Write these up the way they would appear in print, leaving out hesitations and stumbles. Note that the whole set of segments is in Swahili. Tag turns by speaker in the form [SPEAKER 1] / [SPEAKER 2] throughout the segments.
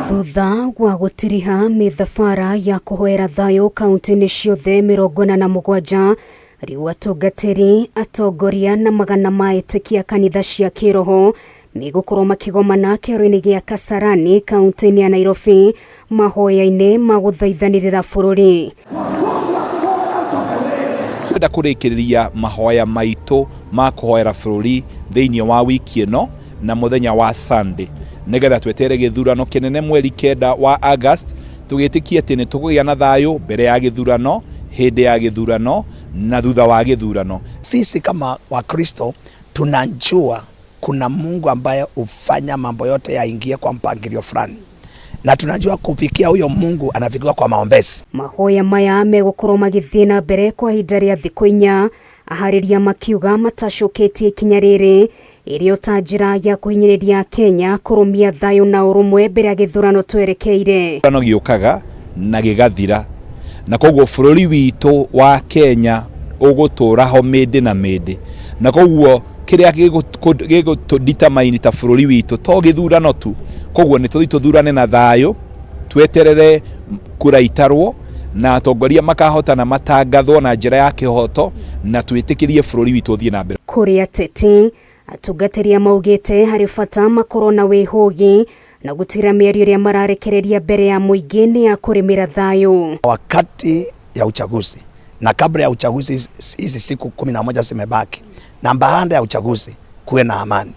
[SPEAKER 1] Thutha wa gutiriha mithafara ya kuhoera thayo kaunti-ini ciothe 47 riu atungatiri atongoria na magana maitikia kanitha cia kiroho migukorwo makigomana kero-ini gia Kasarani kaunti-ini ya Nairobi mahoya-ini ma guthaithanirira bururi.
[SPEAKER 2] Twenda kurikiriria mahoya maitu ma kuhoera bururi thiini wa wiki ino na muthenya wa Sunday nigetha twetere githurano kinene mweri 9 wa August tugitikia ati ni tukugia na thayo mbere ya githurano, hindi ya githurano na thutha wa githurano.
[SPEAKER 3] Sisi kama Wakristo tunajua kuna Mungu ambaye ufanya mambo yote yaingie kwa mpangilio fulani, na tunajua kufikia huyo Mungu anafikiwa kwa maombezi.
[SPEAKER 1] Mahoya maya megukorwo magithie na mbere kwa ihinda ria thiku 4 ahariria makiuga matashoketie ikinya riri irio ta njira ya kuhinyiriria Kenya kurumia thayo na urumwe mbere ya githurano twerekeire.
[SPEAKER 2] Githurano giukaga na gigathira na koguo bururi witu wa Kenya uguturaho mindi na mindi, na koguo kiria gigutudetermine ta bururi witu to githurano tu. Koguo ni tuthurane na thayo, tweterere kuraitarwo na atongoria makahotana matangathwo na njira ya kihoto na twitikirie bururi witu thie na mbere.
[SPEAKER 1] Kuri ateti atungatĩria maugite hari bata makorwo na wihugi na gutira mĩario ĩrĩa mararekereria mbere ya mũingĩ ni ya kurimira thayo.
[SPEAKER 3] Wakati ya uchaguzi na kabla ya uchaguzi, hizi siku 11 zimebaki, na baada ya uchaguzi kuwe na amani.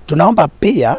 [SPEAKER 3] Tunaomba pia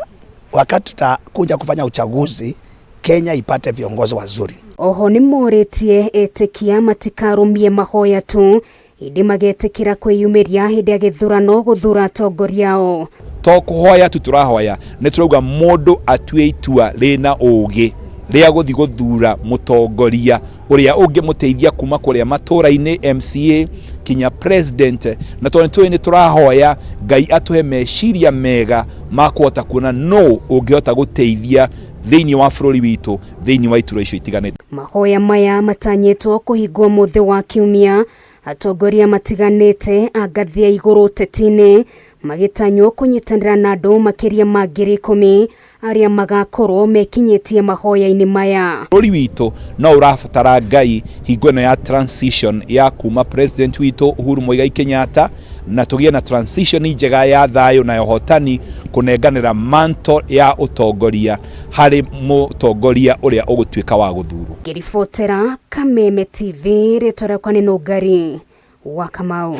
[SPEAKER 3] wakati tutakuja kufanya uchaguzi Kenya ipate viongozi wazuri.
[SPEAKER 1] Oho ni moritie etikia matikarumie mahoya tu indi magetikira kwiyumiria hindi ya githurano guthura atongoriao.
[SPEAKER 2] To kuhoya tu turahoya, ni turauga mundu atue itua rina ugi ria guthi guthura mutongoria uria ungimuteithia kuma kuria matura-ini, MCA kinya president, na to ni turahoya Ngai atuhe meciria mega makuhota kuona no ungihota guteithia thiini wa bururi witu thiini wa itura icio itiganite.
[SPEAKER 1] Mahoya maya matanyitwo kuhingwo muthi wa kiumia, atongoria matiganite a ngathi ya iguru tetini magitanywo kunyitanira na andu makiria ma 10,000 aria magakorwo mekinyitie mahoya-ini maya.
[SPEAKER 2] Bururi witu no urabatara Ngai hingo ino ya transition ya kuma president witu Uhuru Muigai Kenyatta na tugie na transition njega ya thayo na yohotani kunenganira manto ya utongoria hari mutongoria uria ugutuika wa guthuru.
[SPEAKER 1] Ngiribotera Kameme TV, ritora kwa neno Ngari wa Kamau.